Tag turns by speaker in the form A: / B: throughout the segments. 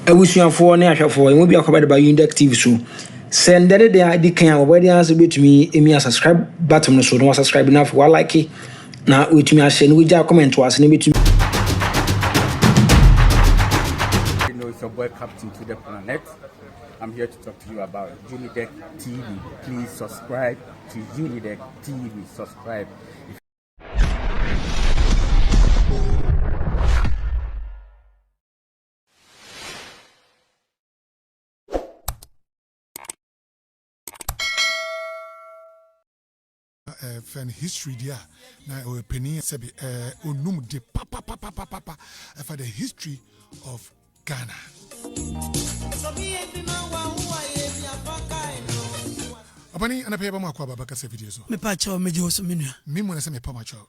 A: abusuafo ne ahwefo e mo bia kwabade ba Unidek TV so send the dey kan obodi answer betumi emi subscribe button so no subscribe na for like na wetumi a share no we comment was na betumi.
B: You know, it's your boy Captain to the Planet. I'm here to talk to you about Unidek TV. Please subscribe to Unidek TV. Subscribe.
C: Fan history dia na opinion sebi onum de papa for the history of Ghana. Apani anape ba makwa baba ka se video so.
D: Me pa chaw meje oso menua.
C: Me mo na se me pa macho.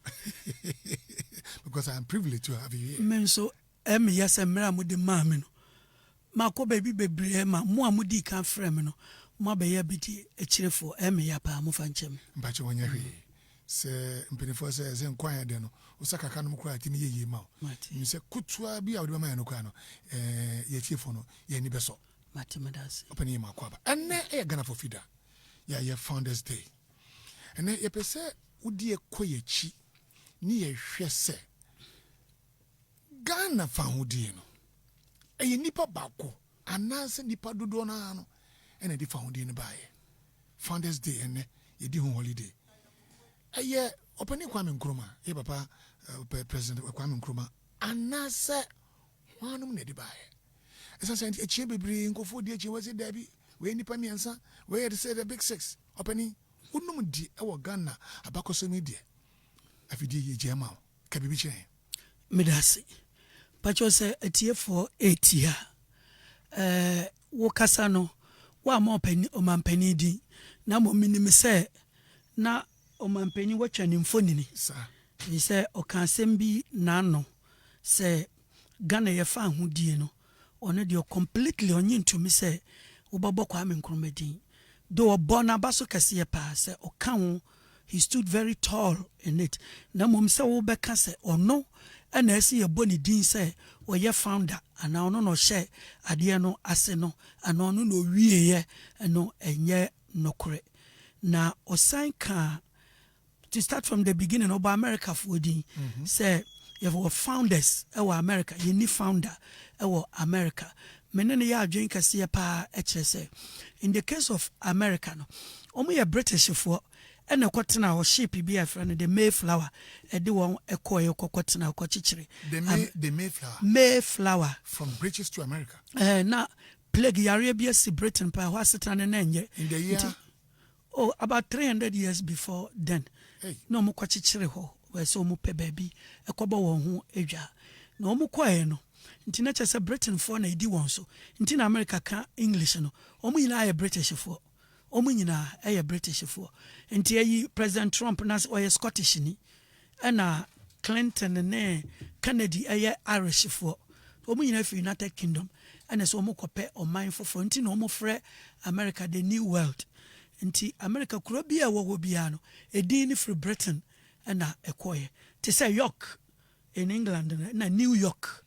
C: Because I am privileged to have you here.
D: Men so me yes emra mo de ma me no. Mako baby bebre ma mo amudi kan frame no. Mo be ya bidi echirefo me ya pa mo fa nchem.
C: Mbache wonya hwe. Se mpenifo se nkwan ya de no. Usaka kan mo kura timi yeye ma. Mi se kutua bi a wo de ma ya no kwa no. Ye chiefo no ye ni beso.
D: Mate madasi.
C: Opani makwa ba. Enne e Ghana for fida. Ya ye Founders Day. Enne ye pese udi ekoyechi ni ye hwe se Ghana fa hodi no. Eye nipa bako anase nipa dodo na no. Ene di fa hodi ne bae. Founders Day enne ye di holiday. Eye opani Kwame Nkrumah, ye papa President Kwame Nkrumah anase wanum ne di bae. Esa senti echie bebre nkofo di echie wase dabi we nipa miensa we dey say the big six opani unum di e wo Ghana abakoso mi die afidi ye jema ka bibi chen
D: Medasi pacho se etiefo 8 ya wo kasa no wa ma opani o mampani di na mo minim se na o mampani wo twani mfoni ni
C: sa
D: ni se o kan sembi na no se Ghana ye fa hodie no ono de completely onye ntumi se ubabo Kwame Nkrumah din do bona baso kase pa se o kan he stood very tall in it na mom se wo beka se ono ana esi ye boni din se o ye founder ana ono no hye ade no ase no ana ono no wie ye no enye nokore na osan ka to start from the beginning of America for din say you have founders our America you need founder our America menene ya adwen kase pa say in the case of America no omo ye British for ene kwotena o ship bi afra the Mayflower e de won ekoye kokotena kochichire
C: the Mayflower
D: from
C: British to America
D: na plague yare bi si Britain pa ho asetane na enye
C: in the year
D: about 300 years before then no mo kochichire ho we so mo pe baby ekobo won ho edwa na omo koye no nti na chese Britain for na edi won so nti na America ka English no omo nyina aye British for omo nyina aye British for nti ayi President Trump na oye Scottish ni na Clinton ne Kennedy aye Irish for omo nyina fi United Kingdom and so omo kope o mindful for nti na omo frɛ America the New World nti America kuro bia wo bia no edi ni free Britain na ekoye te say York in England na New York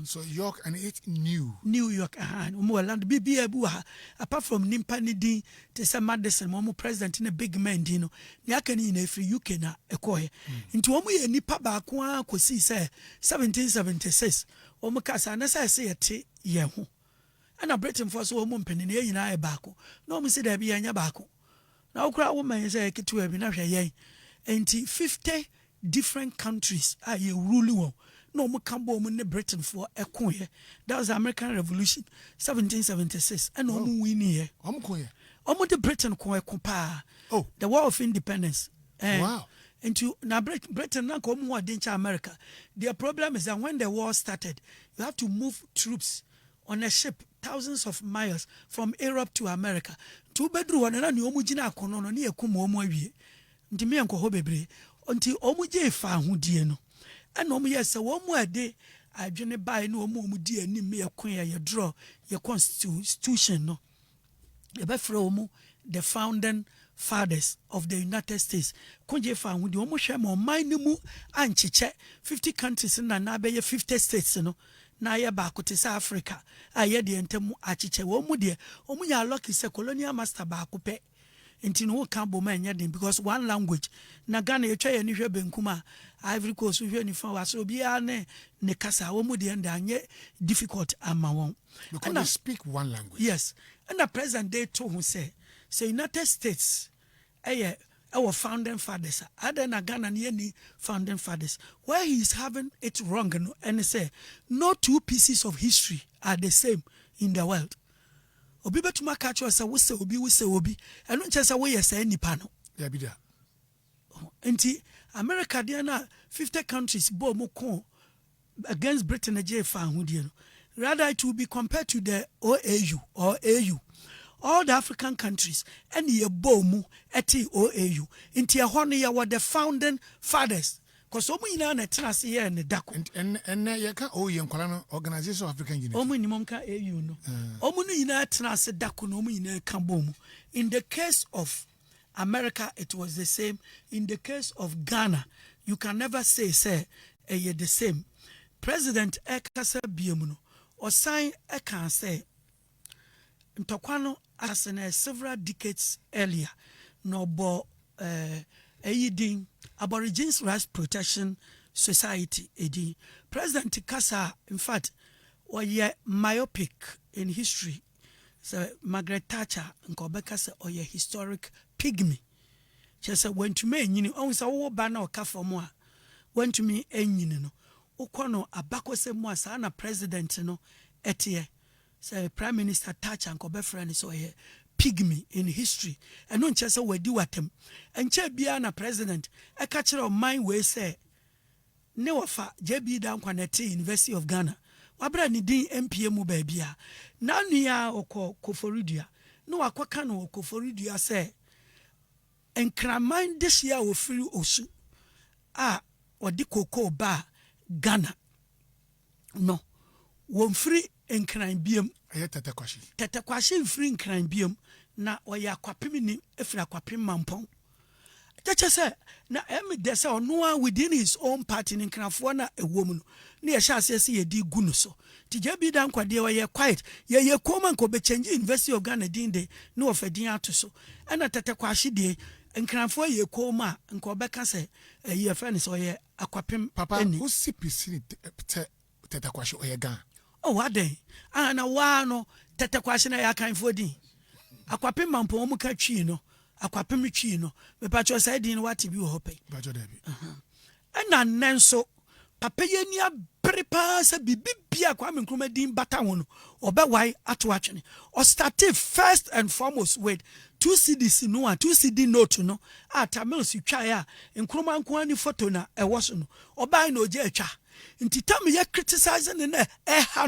C: so York and it's New
D: York mo land bibia bu apart from nimpa ni din te say Madison mo president na big man din no ne aka ni na free UK na ekoye nti wo mo ye nipa ba ko akosi say 1776 wo mo kasa na say yete ye ho ana Britain for so wo mo mpani na nyina e ba ko na wo mo se da bia nya ba ko na wo kra wo man say ketu abi na hwe yen nti 50 different countries are you rule no mo kambo mo ne Britain for ekoye that was the American Revolution 1776 and no mo win here omo the Britain ko ekopa the War of Independence
C: wow
D: into na Britain na ko mo wadin cha America. Their problem is that when the war started you have to move troops on a ship thousands of miles from Europe to America to bedru wana na ni omo gina akono no na ekum omo awie nti me enko ho bebre nti omo je fa hodie no ana omo yesa wo mo ade adwene bai na omo di anim me ekon ya draw your constitution no e be frɛ omo the founding fathers of the United States konje fa hodie omo hwɛ ma man ni mu ancheche 50 countries na be 50 states no na ye ba ko te sa Africa a ye de ntem achiche wo mu de omu ya lucky se colonial master ba ko pe nti no ka bo ma nya den because one language na Ghana ye twa ye ni hwe benkuma Ivory Coast hwe ni fa waso bia ne kasa wo mu de nda anye difficult ama won
C: because they speak one language.
D: Yes, and the president they told who say United States our founding fathers other than Ghana ni founding fathers where he is having it wrong and say no two pieces of history are the same in the world. Obi betuma catch us we say obi and not just we say nipa no.
C: Yeah, be there.
D: Enti America there na 50 countries bo mo ko against Britain again fan hu no. Rather it will be compared to the OAU or AU. All the African countries and ye bomu eti OAU. Inti ehone ya were the founding fathers. Because omu ina na tenase here in the dako.
C: And ye ka OAU nkwala no Organization of African Unity.
D: Omu ni momka AU no. Omu no ina tenase dako no omu ina ka bomu. In the case of America, it was the same. In the case of Ghana, you can never say ye the same. President Ekasa Biemuno or sign can say Ntokwano as in several decades earlier no bo Aiding Aborigines Rights Protection Society edi President Kasa in fact were myopic in history. So Margaret Thatcher nkobeka se oye historic pygmy. She said when to me nyini on say wo ba na oka for mo a when to me enyini no ukono abakose mo asa na president no etie say Prime Minister Thatcher nkobefra so oye pygmy in history and no nche say wadi watem enche bia na president e ka kire man we say ne wafa JB dan kwanete University of Ghana wabra ni din MPA mu ba bia na nua Koforidua no wakwaka no Koforidua say Nkrumah deshia ofiri osu a odi koko ba Ghana no wonfiri Nkran biem tetekwashi mfiri Nkran biem na oya kwapem ni efira kwapem mampon teche se na dese ono within his own party in Nkranfo na ewom no na ye sha se ye di gu no so tije bi dan kwade we ye quiet ye koma nko be change University of Ghana din de na ofadin ato so na tetekwashi de Nkranfo ye koma nko be ka se ye friend so ye akwapem
C: papa who CPC tetekwashi oye Ghana.
D: Oh, what day? Na wa no tetekwashi na ya kanfo din. Akwapem mampo mu ka twi no. Akwapem twi no. Me pa cho say din what bi wo hope.
C: Ba jo debi.
D: Na nenso papa ye ni abrepa sa bibibia Kwame Nkrumah din bata wo no. Obewai ato atwene. O started first and foremost with 2 CDs no and 2 CD note no. Atamel si twa ya Nkrumah nko ani photo na ewo so no. Obai na oje atwa. Nti tam ye criticizing na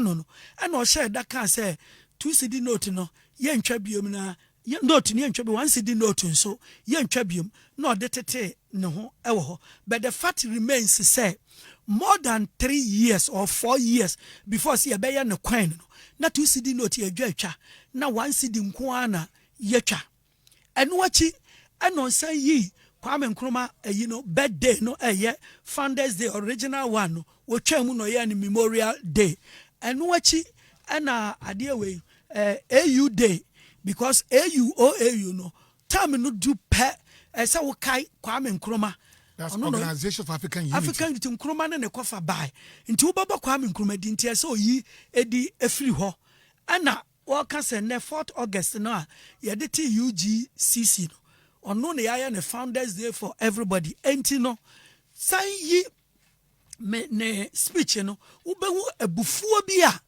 D: no no and o share that can say 2 CD note no ye ntwa biom na ye note ni ntwa bi 1 CD note nso ye ntwa biom na odetete ne ho ewo ho but the fact remains say more than 3 years or 4 years before see be ye ne kwan no na 2 CD note ye dwa na 1 CD nko ana ye twa eno achi eno san yi Kwame Nkrumah birthday no Founders Day original one no wotwa mu no ye ni Memorial Day eno achi na ade we AU Day because AU no time no do pe say wo kai Kwame Nkrumah
C: that's Organization of African Unity.
D: African Unity Nkrumah na ne kofa bai nti wo baba Kwame Nkrumah di nti say oyi edi efiri ho ana wo ka say na 4th August no a ye de ti UGCC no ono ne ya ne Founders Day for everybody enti no sai yi me ne speech no ubehu ebufuo bia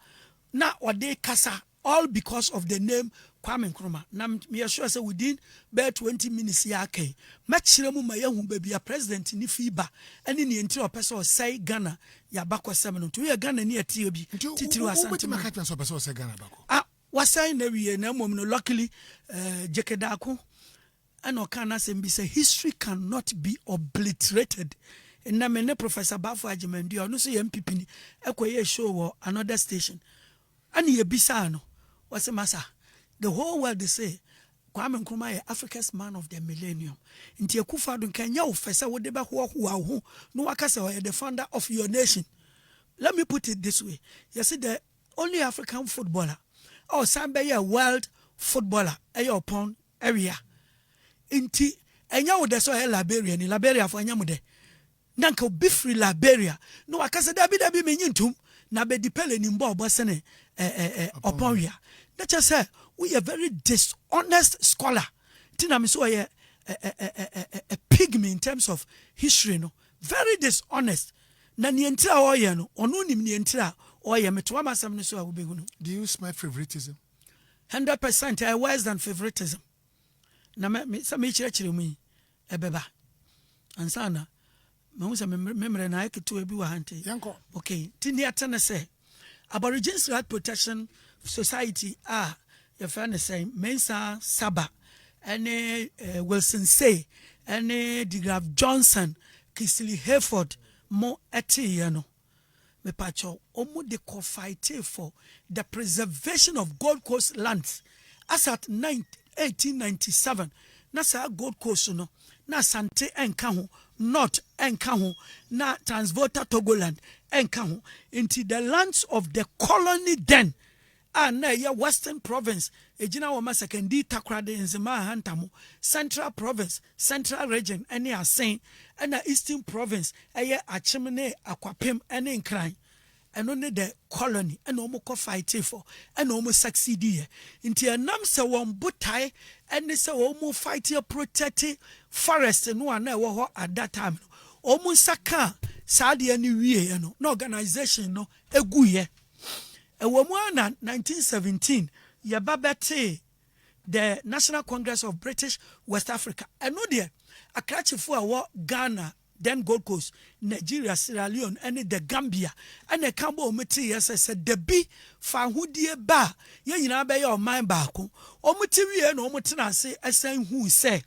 D: na ode kasa all because of the name Kwame Nkrumah na me sure say within bare 20 minutes ya kai machire mu ma yahu ba bia president ni fiba ene ne enti opese o sai Ghana ya bakosem no to ye Ghana ni ati obi titiri asante
C: ma ka twa so opese o sai Ghana bako
D: wasai na wiye na mom no luckily jekedako and Okana Sembi say history cannot be obliterated. And na me Professor Bafo Ajimendi no say MPP ni ekoye show or another station. And ye bisa no what's the matter? The whole world they say Kwame Nkrumah Africa's man of the millennium. Inti AKUFO-ADDO Kenya ofesa wo de ba ho no waka say the founder of your nation. let me put it this way. You see, the only African footballer, or somebody a world footballer, upon area. Inti, enya wo de so Liberia ni Liberia for enya mo de. Nanka be free Liberia. No akase dabi me nyintum na be dipele ni mbo obosene upon area. That just say we are very dishonest scholar. Tina me so a pygmy in terms of history no. Very dishonest. Na ni entira oye no, ono nim ni entira oye meto amasam ne so awobehu no.
C: Do you smell favoritism?
D: 100% worse than favoritism. Na me chire mu ebeba. Ansana me hu se memre na aketo ebi wa hante.
C: Yanko.
D: Okay, tini atana say Aborigines Right Protection Society your friend is saying Mensa Saba and Wilson Say and DeGraff Johnson Kisley Hayford mo eti me pacho omo de ko fight for the preservation of Gold Coast lands as at 1897 na sa Gold Coast no na Sante enka ho North enka ho na Transvolta Togoland enka ho into the lands of the colony then na ya Western Province ejina wo masekendi takrade nzema hantamo Central Province Central Region ene asen na Eastern Province eye achimne akwapem ene nkran eno ne the colony ene omo ko fight for ene omo succeed here nti enam se won botai ene se omo fight protect forest no na ewo ho at that time omo saka saade ni wie no na organization no eguye ewo mu na 1917 yababete the National Congress of British West Africa eno de akrachifo awo Ghana then Gold Coast Nigeria Sierra Leone and the Gambia and the Cambo Meti said the be fa hudie ba ye nyina be your mind baako omuti wie no omutina se esen hu say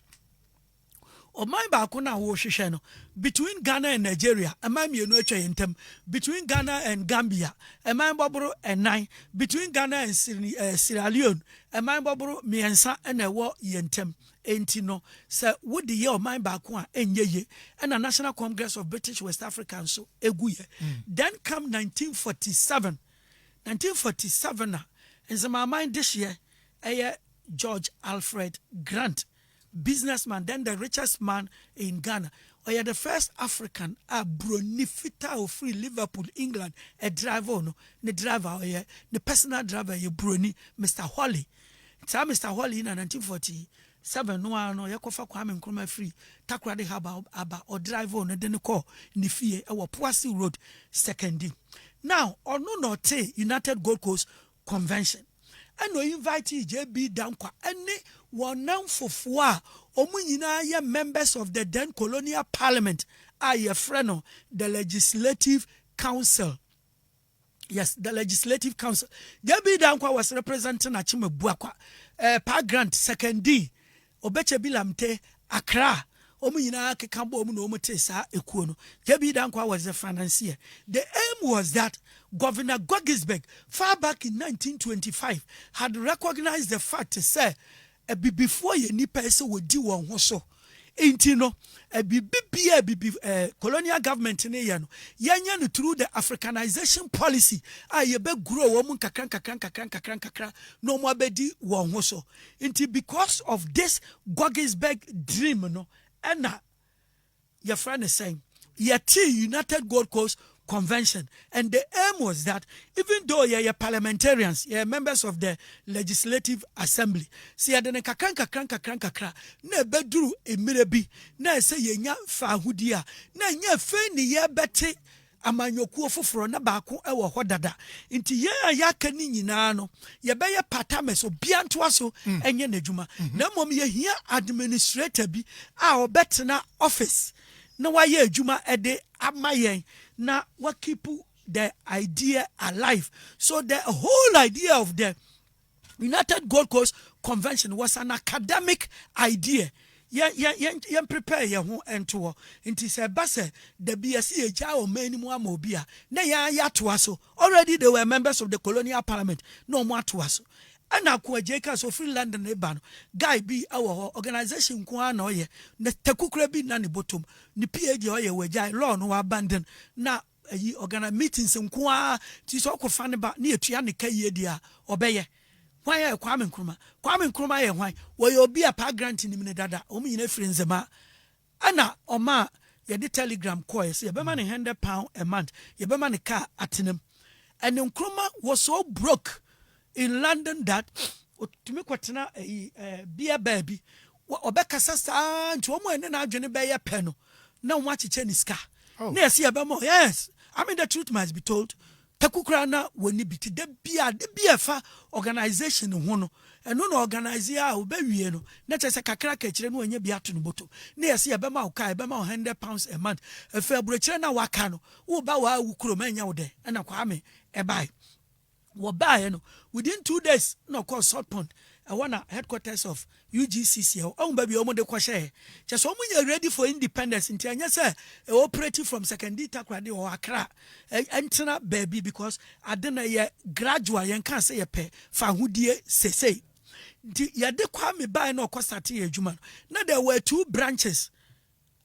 D: o mind baako na wo hwehwe no between Ghana and Nigeria amam ye no atwa yentem between Ghana and Gambia amam boboro enan between Ghana and Sierra Leone amam boboro miensa na wo yentem enti no se wodi ye o mind baako a enyeye and the National Congress of British West Africa so eguye then come 1947 na in my mind this year George Alfred Grant businessman, then the richest man in Ghana. Or you're the first African bronifita of free Liverpool, England, a driver, no, the driver, the personal driver, you brony, Mr. Holly. It's Mr. Holly in 1947, no, Yakofa Kwame Nkrumah free, Takrade Haba, or driver, no, then call Nifie, our Poissy Road, second D. Now, or no, United Gold Coast Convention. And we invite JB down kwa any one now for four omunyina members of the then colonial parliament your friend the legislative council. Yes, the legislative council. JB down kwa was representing Achime Buakwa Pa Grant second D Obeche Bilamte Accra omunyina kekambo omu no omote sa ekuo no JB Dankwa was the financier. The aim was that Governor Gogisberg far back in 1925 had recognized the fact say before ye nipa ese wodi won ho so enti no colonial government ne ye no yenya no through the Africanization policy ye be grow wo mun kakran no mo abedi won ho so enti because of this Gogisberg dream no Anna, your friend is saying, United Gold Coast Convention. And the aim was that even though you're parliamentarians, you're members of the Legislative Assembly, see, I don't kakra, ne bedru emirebi, ne say yenya fahudia, ne nye fe ni ye bete amanyokuo foforo na baako ewo ho dada nti ye ayaka ni nyina no ye be ye patames obia ntoa so enye nadwuma na mom ye hia administrator bi a obetena office na wa ye adwuma ede amayen na wa keep the idea alive. So the whole idea of the United Gold Coast Convention was an academic idea. Yen prepare ye ho ento nti se base the BSc eja o mani mu amobia na ya to aso already they were members of the colonial parliament no mo to aso ana ko ajeka so free London e ba no guy bi awo organization ko ana oye na takukura bi na ne bottom ni PhD oye wajai law no abandon na organize meetings nko a ti so ko fa ne ba na etua ne ka yie dia obeye why ya Kwame Nkrumah ye hwan wo ye obi a pa grant ni me dada o mu nyina firi nzema ana oma ye de telegram call say ye be ma ne £100 a month ye be ma ne car atenem and Nkrumah was so broke in London that to me kwatena bia baby obekasa saa nti o mu ene na adwene be ye pe no na wo acheche ni ska na ye see be mo yes I mean the truth must be told takukura na woni biti de bia fa organization ho no eno na organize a obawie no na chese kakra ka kire no anya bia to no boto na yesi e be ma uka e be ma £100 a month e fa abrochire na waka no wo ba wa wukuro ma anya wo de na Kwame e bai wo bai no within 2 days no call South Pond I wanna headquarters of UGCC o ba bi o mo de kwhye che so mo ready for independence nti anya say operating from secondary takrade or Accra entena baby because adena ye gradual yen kan say ye pe fa hudie sesei nti ye de Kwame bai na okostate ye adwuma na there were 2 branches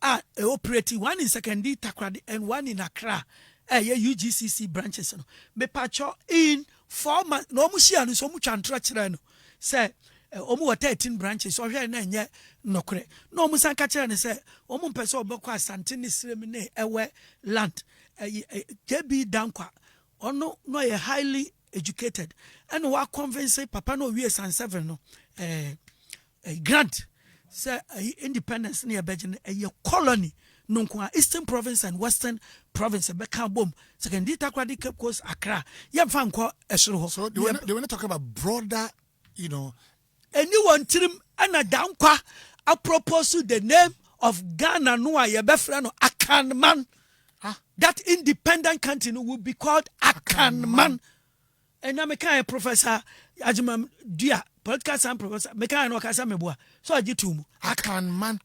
D: operating, one in secondary takrade and one in Accra UGCC branches no me pacho in 4 months no mo hia no so mo twantra kire no say omu 13 branches so hwe na enye nokre no omu san ka kire ne say omu mpese obekọ asante ne srem ne ewe land KB dankwa ono no ye highly educated and wa convince papa no wie san 7 no grant say independence ne ebegin a colony no kwa Eastern Province and Western Province be kan bom secondary takrade Cape Coast Accra ye fa nko esoro ho
C: so they were not talking about broader, you know,
D: anyone trim and a dankwa apropos to the name of Ghana no ye befra no Akanman. That independent country will be called Akanman. And na meka professor Ajimam Dia political science professor meka no kasa meboa so agitum
C: Akanman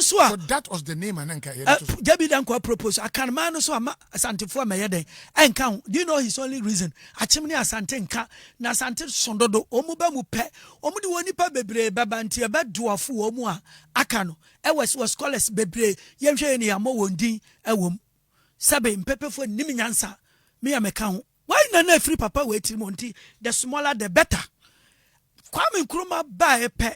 D: so
C: that was the name ananka
D: Jabi dankwa propose Akanman so ama asantefo ameyeden enka do you know his only reason achimni asante nka na asante sondodo omuba mu pe omudi woni pa bebre baba nti e bedoafo omu a aka no was scholars bebre yenhwe ne yamo wondin ewom sabe mpepefo nim nyansa me ya meka ho why na free papa waiting monti the smaller the better Kwame Nkrumah ba pe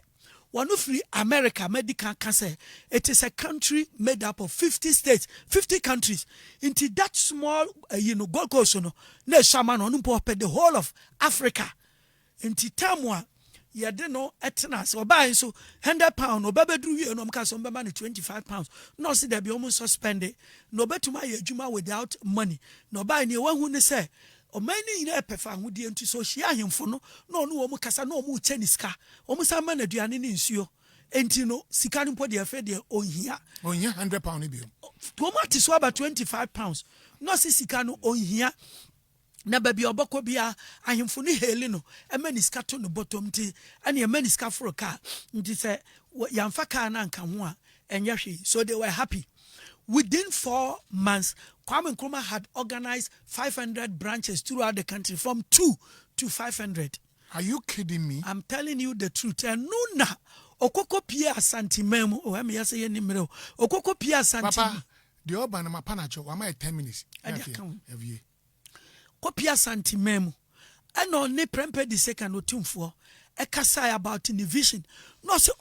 D: one free America medical cancer it is a country made up of 50 states 50 countries into that small Gold Coast no na shaman on the whole of Africa into tamwa ye de no etena so buy so £100 no babedru wie no mka so mbema ne £25 no see there be almost suspended no betuma ye adwuma without money no buy ne wahu ne say o mani ina epefa hudie nti so hia ahemfo no no no wo kasa no mo che ni sika o mo sama na aduane ne nsuo enti no sika no podi afa de onhia
C: £100 bi
D: to mo ati so about £25 no si sika no onhia na baby oboko bia ahemfo no heli no emani sika to no bottom ti ane emani sika for car nti se yamfa car na nka ho a enye hwe so they were happy. Within 4 months, Kwame Nkrumah had organized 500 branches throughout the country, from 2 to 500.
C: Are you kidding me?
D: I'm telling you the truth. And no, okoko pia santimemo. Oh, I'm just saying nimero. Okoko pia santim.
C: Papa, the urban mapanacho. Am I 10 minutes?
D: Kopia santimemo. And on ne prempe the second otumfo. Ekasai about in the vision. No say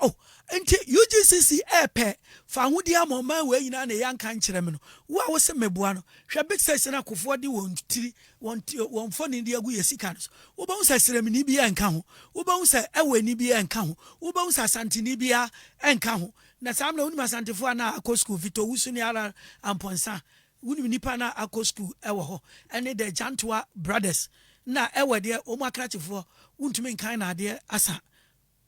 D: enti UGCC airpe fa hudi amoma we nyina na yanka nkyere me no wo a wo se meboa no hwe big size na akofo de won foni de agu yesika no wo ba unsa serem ni bia enka ho wo ba unsa ewe ni bia enka ho wo ba unsa asante ni bia enka ho na sam na unima asantefo na akọ school Vito wusu ni ala amponsa wuni nipa na akọ school ewo ho ene the Jantua brothers na ewe de omo akrachefo untumi nkan na de asa.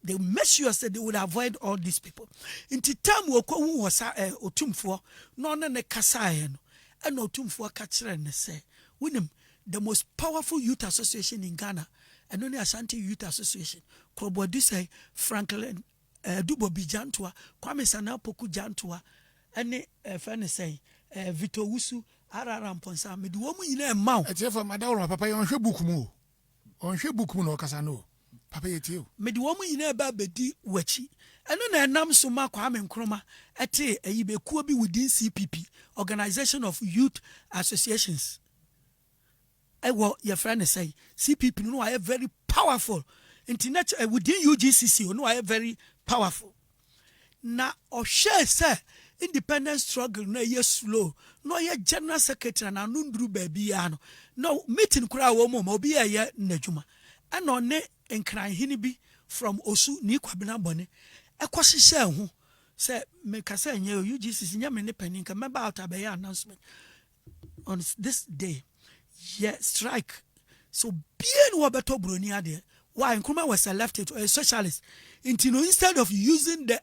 D: They make sure that they would avoid all these people. In the time we who was otumfo no na ne kasa no and otumfo ka kire ne say winim the most powerful youth association in Ghana and only Ashanti Youth Association Krobodu say Franklin Dubo Bijantua Kwame Sana Poku Jantua ene fene say Vito Wusu Araram Ponsa me do wo nyina e maw
C: e tie for madawro papa yon hwe book mu on hwe book mu no kasa no Papa yetio.
D: Me di womu yina ba bedi wachi. Eno na enam so ma Kwame Nkrumah ete ayibekuo bi within CPP, Organization of Youth Associations. Ewo your friend say CPP no are very powerful. Internet within UGCC no are very powerful. Na o share say independent struggle no ye slow. No ye general secretary na nundru baby ano. No meeting kura wo mo obi ye n'adwuma. Ana ne nkran hini bi from Osu ni kwabena bone. Share ho say me kasa nye UGCC nya me ne panin ka member out abey announcement on this day. Yeah, strike. So bien wo beto broni ade. Why Nkrumah was elected a socialist. Instead of using the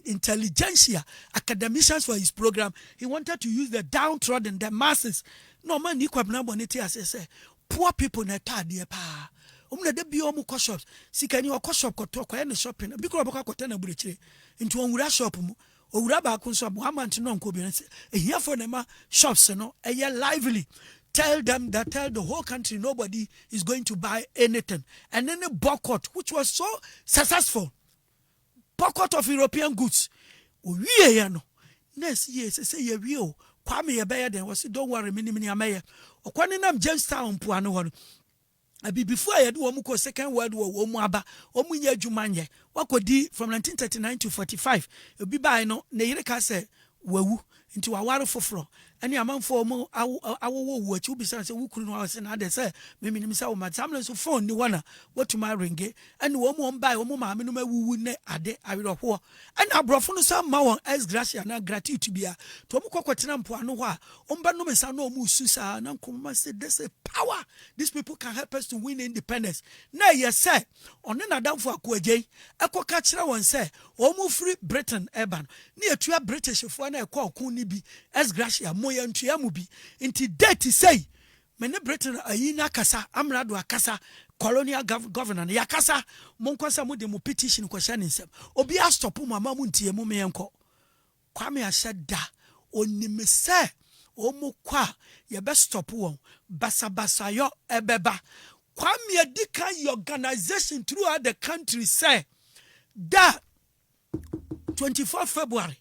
D: intelligentsia academicians for his program, he wanted to use the downtrodden, the masses. No man ni kwabena bonete as say poor people na tade pa. De bi omu ko shops. Sika ni ko shop ko to ko na shopping. Bi ko boka ko tana burekire. Nti onwura shop mu. Owura ba ko nso Muhammad no nko bi na say ehia for na ma shops no eye lively. Tell them that tell the whole country nobody is going to buy anything. And then a boycott, which was so successful. Boycott of European goods. We no. Next year, say ye real. Kwame ye bear then was don't worry, mini amaye. O kwaninam Jamestown puano one. Before I do omuko Second World War, omuaba, omunye jumanye. Wakodi from 1939 to 45. Obi ba no, ne yere ka se wawu. Into a water for floor. Any amount for more our watch you be say wukuru no say na de say me say o matamle so phone ni wana what to my ringe and wo mo buy wo ma me no mawu ne ade awerho and abrofo no sam ma won ex gracia na gratuity bia to mo kokotena mpo ano ho a omba no me sa no mu susa na Nkrumah say there's a power these people can help us to win independence na yes say on na damfo akoagye ekoka kire won say o mu free Britain urban na etua British fo na ekọ ni bi ex gracia moya ntua mu bi inti date say me ne Britain ayina kasa amrado akasa colonial governor ya kasa monkosa mu de mu petition ko hye nsem obi a stop mu ama mu ntie mu me enko Kwame asheda onime se o mu kwa ye be stop won basabasa yo ebeba Kwame adika organization throughout the country say that 24 February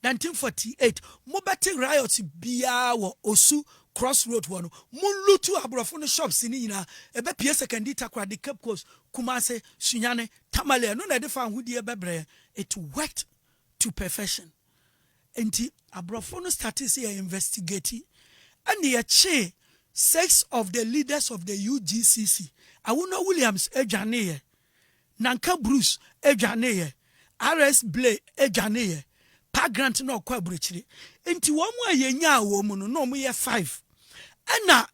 D: 1948 mobati riots biya wo Osu crossroad one mulutu abrofo no shops ni nyina ebe pie secondary takwa de Cape Coast Kumase Sunyane Tamale no na de fa hudie bebre it worked to perfection enti abrofo no started say investigate and ye che 6 of the leaders of the UGCC Awuno Williams ejane Nanka Bruce ejane RS Blay ejane pa grant no kwa burekire enti wo mu ayenya wo mu no mo ye 5 ena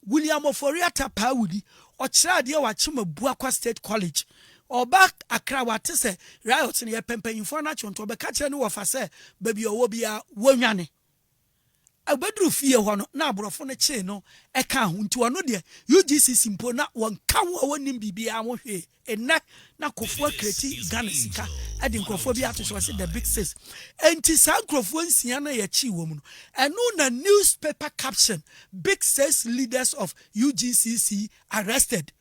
D: William Oforiata pa wudi o kira de wa chima Buakwa State College oba Accra wate se riot ne ye pempanyimfo na chonto be ka kire ne wo fa se baby owo bia wonwane abedru fie ho no na abrofo no che no e ka ho nti wono de UGCC mpo na won ka ho wonim bibia mo hwe ena na kofo kreti Ghana sika edi nkofo bi ato so the big sis enti sa nkofo nsia na ye chi wo mu no eno na newspaper caption big sis leaders of UGCC arrested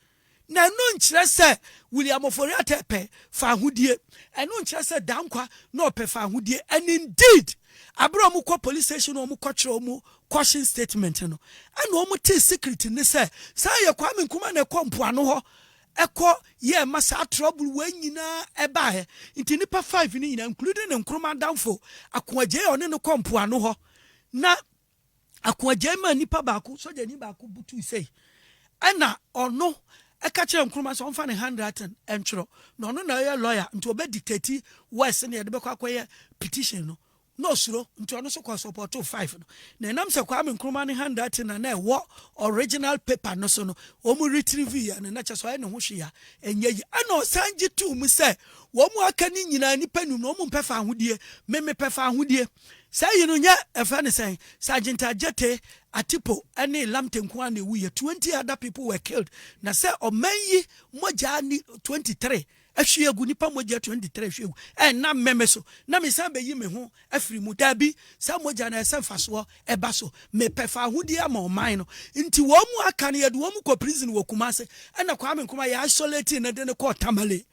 D: na no nkyere se William Oforiata pe fa hodie eno nkyere se dankwa na ope fa hodie and indeed abro mu ko police station o mu ko kire o mu caution statement no ana o mu te secret ni say ye Kwame Nkrumah na kompo ano ho eko ye masa trouble we nyina eba he nti nipa 5 ni nyina including Nkrumah damfo akoagye one no kompo ano ho na akoagye ma nipa baako soja ni baako butu sei ana ono eka kire Nkrumah so onfa ne handwriting entro no no na ye lawyer nti obe dictate west ne ye de bekwa akoye petition no no suro nti ono so kwa support 5 no na nam se Kwame Nkrumah ne handwriting na e wo original paper no so no o mu retrieve ya na che so ai ne ho hwe ya enye yi ana sanji tu mu se wo mu aka ni nyina ni panu no mu mpefa ahodie me pefa ahodie say you no nya efa ne say Sergeant Ajete Atipo ene Lamtenku ane wuye 20 other people were killed na say omanyi moja ni 23 ahwe egu nipa moja 23 ahwe egu na meme so na me san be yi me ho afiri mu dabi sa moja na ese faso eba so me pefa hudi ama oman no nti wo mu aka ne yede wo mu ko prison wo Kumase na Kwame Nkrumah ya isolate na de ne ko Tamale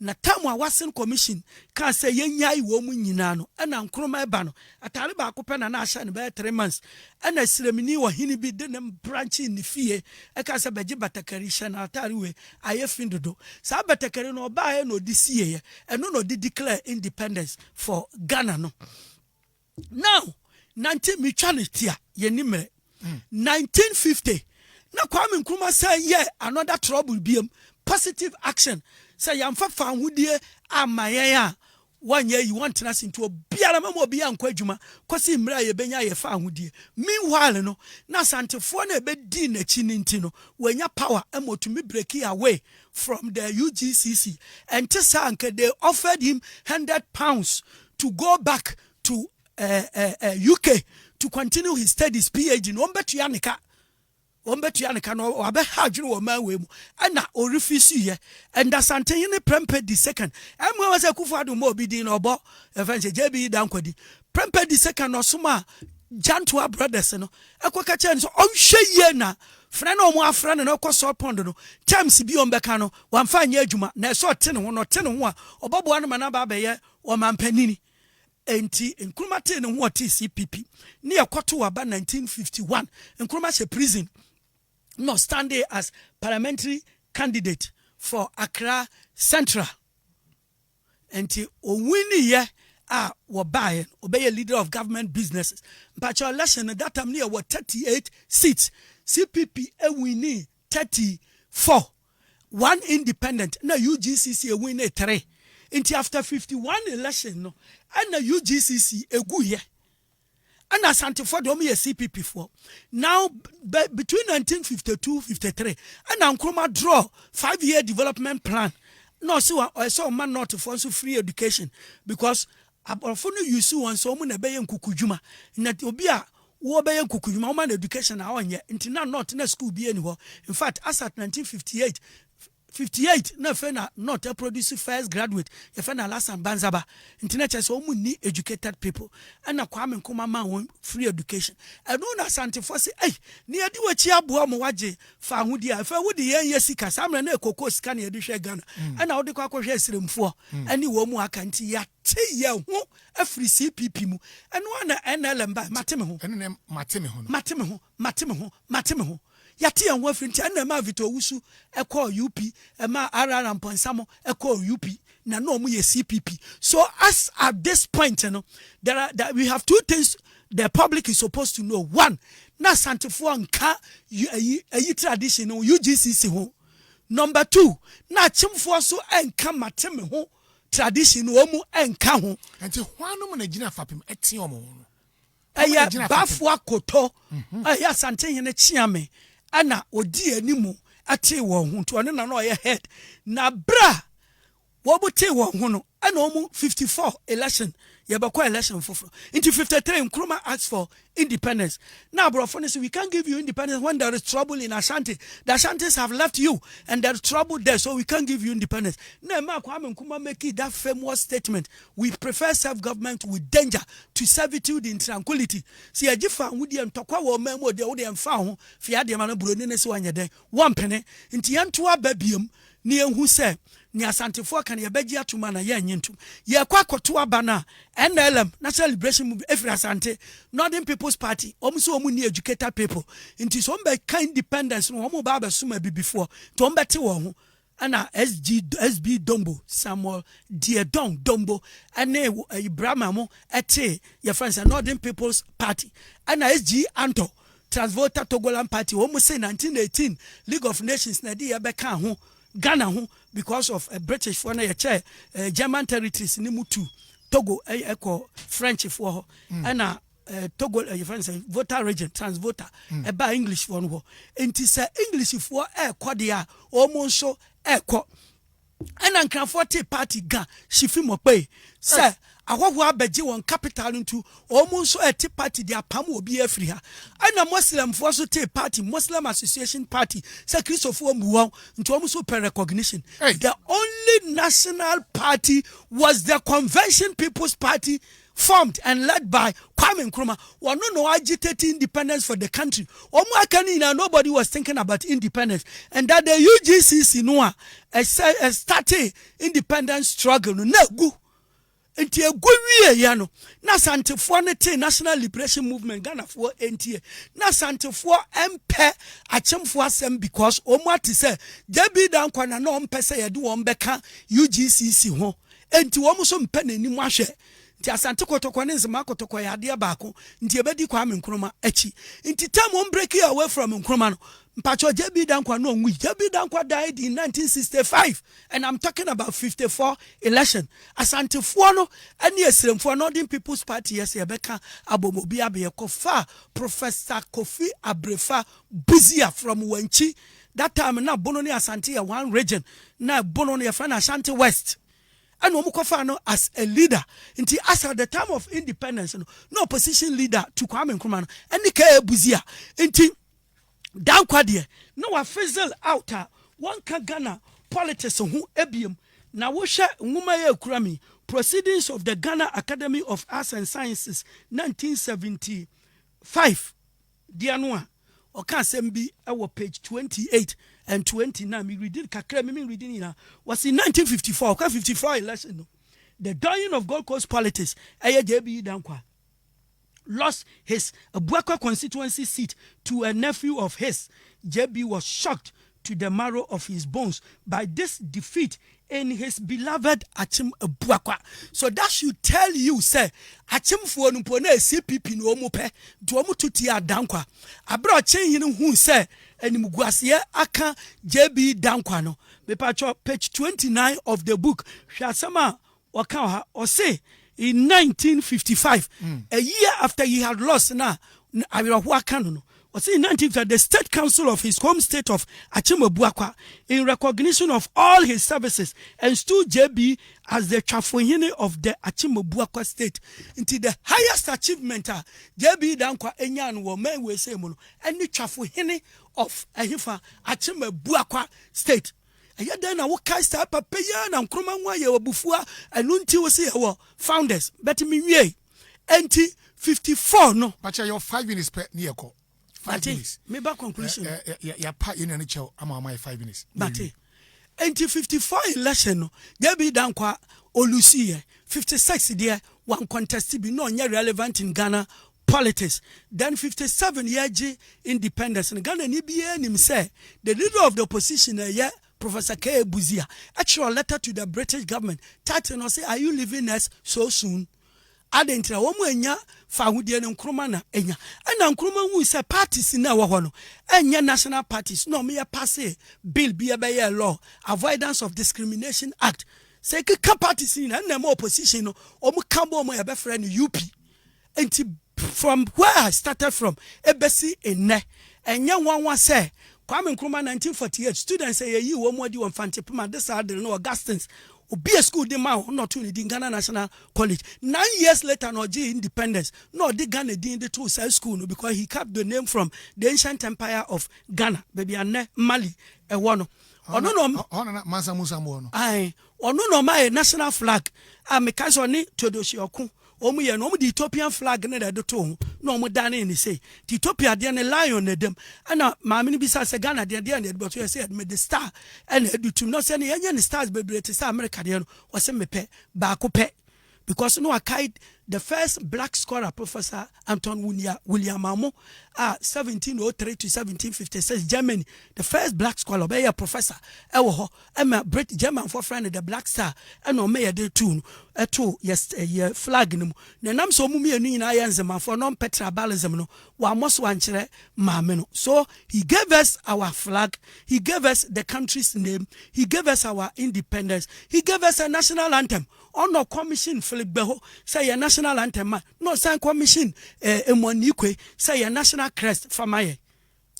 D: na tamu a wasen commission kan say yenyai wo mu nyina no na Nkrumah eba no atare ba ko pe na ahya ne be 3 months na siremini wo hini bi de ne branch ni fie ka say beje batakari hye na atare we aye findodo sa batakari no ba he no disiye eno no declare independence for Ghana no now 1950 na Kwame Nkrumah say yeah another trouble biam positive action say yamfa fanhudie amaye a wanye you want us into biara mama obi ankwa adwuma kwasi mra ye benya ye fanhudie meanwhile no na santefo na be di na chi ninti no wanya power amotumi break away from the UGCC and Tisanke they offered him £100 to go back to UK to continue his studies PhD no betu yanika no abe hadwene wo manwe mu na o refuse ye and asante hene Prempeh the second amwe was AKUFO-ADDO mo obi din no obo efanse JB dankwadi Prempeh the second no soma Jantua brothers no ekoka che no onhwe ye na fra na omo afra no ko so pond no times bi ombeka no wamfa anya adwuma na so te ne ho a obobo no mana ba be ye o mampanini enti Nkrumah te ne ho oti CPP ne yakoto waba 1951 Nkrumah she prison no standing as parliamentary candidate for Accra Central enti o wini ye a wo bae obey leader of government businesses but your election that time near what 38 seats CPP e wini 34 one independent na UGCC e wini 3 until after 51 election no and the UGCC egu here and Asante for the CPP for now between 1952-53 and Nkrumah draw 5-year development plan no so I saw man not to force free education because abofunu use one so mu na be nkukudwuma na obi a wo be nkukudwuma man education na onye ntina not na school bi ani ho in fact as at 1958 na fe na not a produce first graduate ye fe na Lasan Banzaba ntina chese o mu ni educated people and na Kwame Nkrumah man free education and no na Asante for say eh ni edi wachi abo mo waje fa ahudi a fa wudi yen yesika samre na ekoko sika na edi hwe Ghana and na wodi kwa hwe siremfo ani wo mu aka nti ya te ye ho afri CPP mu and na NLM ba mateme ho yati en wo frinti na ma Vito Wusu eko UP ma RR Mponsamo eko UP na no mu ye CPP so as at this point we have two things the public is supposed to know. One, na Santefo nka yi tradition no UGCC ho. Number two, na chimfo so enka mateme ho tradition wo mu enka ho.
C: Enti hwanu na gina fapem eti omo no.
D: Aya bafo akoto aya sante hene chiame ana odi animu ate wo ho to ne na no ye head na bra wo bote wo ho no ana omu 54 election yebakwa election for into 53 Nkrumah asked for independence. Now brofo say we can't give you independence when there is trouble in Ashanti. The Ashantis have left you and there's trouble there, so we can't give you independence. Now Kwame Nkrumah make that famous statement: we prefer self-government with danger to servitude in tranquility. See ajifa wudi entokwa wo memo de wo de emfa ho fia de ma no bro ne se wanye den one penny nti yanto ababiem ni ehu se ni Asantefo kan ye bagi atuma na ye anyintum ye kwa koto aba na NLM National Liberation Movement every Asante Northern People's Party so ni educated people nti so mbe kind independence no omo ba suma bi before to mbete wo ho ana SB Dombo Samuel Diedon Dombo ane Ibrahim mo ete your friends Northern People's Party ana SG Anto Transvoter Togolan Party say 1918 League of Nations na di beka ho Ghana ho because of a British for na chair German territories ni mutu Togo eko French for and Togo your friends voter region transvoter ba English one ho enti say English for e kwadia almost so eko ɛna nkranfoɔ te party ga hyifi mɔpɛ sɛ ahɔhoɔ abɛgye wɔn capital nto ɔmo nso ɛte party de apam obi afiri ha ɛna muslimfoɔ so te party Muslim Association Party sɛ kristofoɔ mu wɔn nti ɔmo so pɛ recognition. The only national party was the Convention People's Party, formed and led by Kwame Nkrumah. One no agitating independence for the country. Nobody was thinking about independence. And that the UGCC started independence struggle. No go. Enti egwie ya no na santefoɔ ne te National Liberation Movement Ghana for NTA na santefoɔ empe achemfoɔ asɛm because omo ate sɛ Debi dankwa na no mpɛ sɛ yɛde wɔn bɛka UGCC ho enti wɔn so mpɛ n'anim ahwɛ nti asante kotokɔ ne nsema kotokɔ ya ade baako nti ebedi Kwame Nkrumah achi nti time on break away from Nkrumah no mpacho Debi dankwa no nwi Debi dankwa died in 1965 and I'm talking about 54 election asantefoɔ no ane esremfoɔ Northern People's Party yes yebeka abomobi abeyeko fa Professor Kofi Abrefa Buzia from Wenchi that time na bono ne asante ya one region na bono ne friend Ashanti West and Omukofa no as a leader. Until as at the time of independence, no opposition leader to Kwame Nkrumah and Nika Buzia. Until down Quadia, no a fizzle out one can Ghana politics who ebium. Now we share Ngumaye Krami Proceedings of the Ghana Academy of Arts and Sciences 1975. Dianwa or can be our page 28 and 29. Me reading kakra me reading here was in 1954. 54 election. The dying of Gold Coast politics. JB Dankwa lost his Abuakwa constituency seat to a nephew of his. JB was shocked to the marrow of his bones by this defeat in his beloved Achim Abuakwa. So that should tell you, say, Achim for Numpone CPP no mope, Duomu tutia Dankwa. Abra chain who say, and Muguasia Aka JB Dankwa no. Page 29 of the book, Shasama Wakaha, or say, in 1955, a year after he had lost, now, I will walk on. Was in 1950, the State Council of his home state of Achim Abuakwa, in recognition of all his services, and stood JB as the Chafohine of the Achim Abuakwa state. Into the highest achievement, JB Dankwa Enyan wo men we say mono, and the Chafohine of Ahifa Achim Abuakwa state. And then I will cast up a payan and Nkrumah ye bufua and unti was here founders. But me ye, 54 no.
C: But you're 5 minutes per near call. 5 minutes.
D: Me back conclusion.
C: Ya part in any chow. I'm on my 5 minutes.
D: But 54 election no. Debi Dankwa Olusi 56 there one contest be no relevant in Ghana politics. Then 57 year independence in Ghana ni be him say the leader of the opposition Professor K. Buzia actual letter to the British government title no say are you leaving us so soon? Adentra womu enya fahudie no Nkrumah na enya ana Nkrumah hu se parties na wo ho no enya national parties no me pass bill be a law Avoidance of Discrimination Act say ka parties na na opposition no omu kambo mo be friend UP enti from where I started from ebesi enne enya wanwa say Kwame Nkrumah 1948 students say yi wo mo di won fantepima this are no Augustins be a school de ma not to the Ghana National College 9 years later no G independence no the Ghana the two side school no because he kept the name from the ancient empire of Ghana baby ane Mali e wono ono no
C: Mansa Musa mo no
D: ai ono no my national flag me ka so ni Todoshi Okun omu ye no omu the Ethiopian flag ne de to no omu dane ni say the Ethiopia de ne lion ne dem ana ma me ni bisa se Ghana de ne but you say me the star and edutum no say ne yen stars bebre te say America de no o se me pe ba ko pe because no I the first black scholar Professor Anton William Amo 1703 to 1756 Germany the first black scholar be a professor ewo ho e Brit German for friend the black star e no me de tune eto yes flag no na nam so mumie no nyina yenzema for non petrabalism no wa moso ankyere maame no so he gave us our flag, he gave us the country's name, he gave us our independence, he gave us a national anthem. On no commission Philip Beho say a national anthem no sign commission Emonikwe say a national crest for my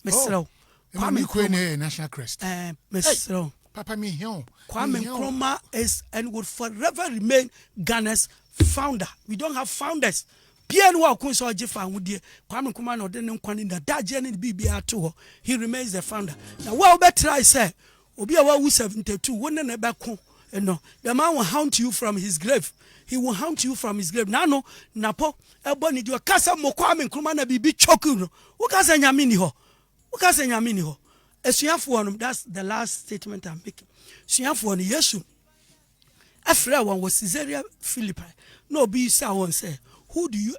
D: Mr.
C: Emonikwe national crest
D: Mr.
C: Papa me here.
D: Kwame Nkrumah is and would forever remain Ghana's founder. We don't have founders. Pierre Wakunso Jefa Woodie, Kwame Nkrumah no den kwani na da journey BBR to. He remains the founder. Now what better I say, Obi awa 72, one na ba ko. No, the man will haunt you from his grave. He will haunt you from his grave. Nano, Napo, Ebony, you Casa Mokwame Nkrumah na bibi chokuno. Who casa nyamini ho? Who casa nyamini ho? That's the last statement I'm making. Suyafu on Yesu. After one was Caesarea Philippi. No, be sa one say. Who do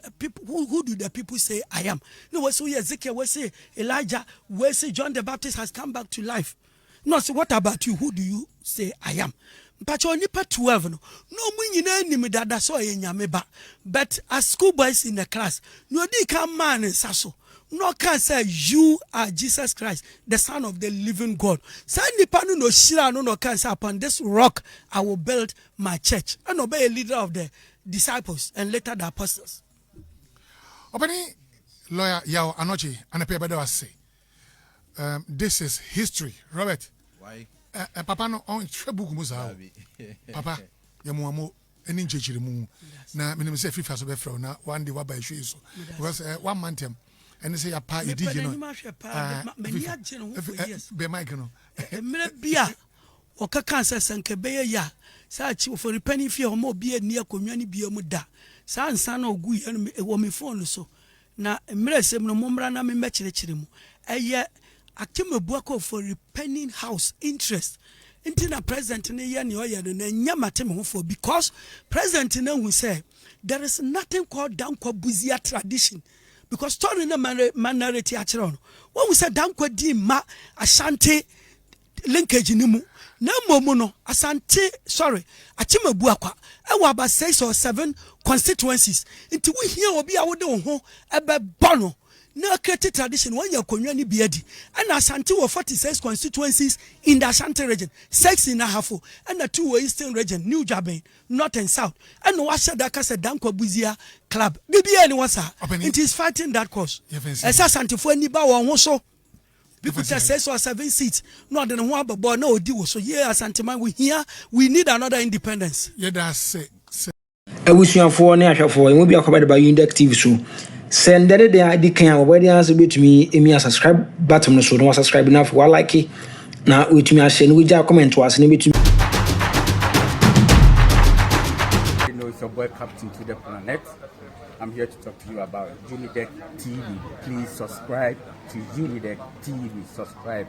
D: the people say I am? No, we say Ezekiel, we say Elijah, we say John the Baptist has come back to life. No, so what about you? Who do you say I am? But you only 12 no munyina ni medada so yenyame ba. But as schoolboys in the class, no di come man in saso. No can say you are Jesus Christ, the Son of the living God. Say nipanu no shira no can say upon this rock I will build my church. And obey a leader of the disciples and later the apostles.
C: Openi lawyer Yao Anokye and a paper that was say. This is history, Robert.
E: Why?
C: Papa no on book musa. Papa, yamuamo eni nchechiri mu. Na me say FIFA so be fra na one day wa ba issue so. Because 1 month and say a pa idi you know. Be mic no.
D: Emre bia o ka kan senke be ya. Sa chi for penny fee o mo bia ni akonwa ni bia mu da. Sa ansa na ogu ye no e wo me phone so. Na emre sem no momra na me mekirikiri mu. Eye Akimebuako for repenning house interest. Intina president ne ye ne oye no na nyamate me ho for because president na who say there is nothing called dankwa buzia tradition because story na manarity akere no. When we say dankwa di ma asante linkage ni mu na momu no asante Akimebuakwa e wa about 6 or 7 constituencies into we hear obi a wode ho ebe bono. No created tradition when you're community biadi and Ashanti were 46 constituencies in the Ashanti region, 6 in Ahafo, and the 2 were Eastern region, New Jabin, North and South, and Washa Daka said Danko Buzia Club. BBN was it is fighting that cause. As Ashanti for any bow on so people say 6 or 7 seats, not than one but no deal. So yeah, Ashanti man, we need another independence.
C: Yeah, that's it.
A: I wish you for an air for will be accompanied by Unidek TV so. Send that the ID can where the answer to me a subscribe button so don't subscribe enough while like it. Now with me I send we just comment to us and
B: it's your boy Captain to the Planet. I'm here to talk to you about Unidek TV. Please subscribe to Unidek TV. Subscribe.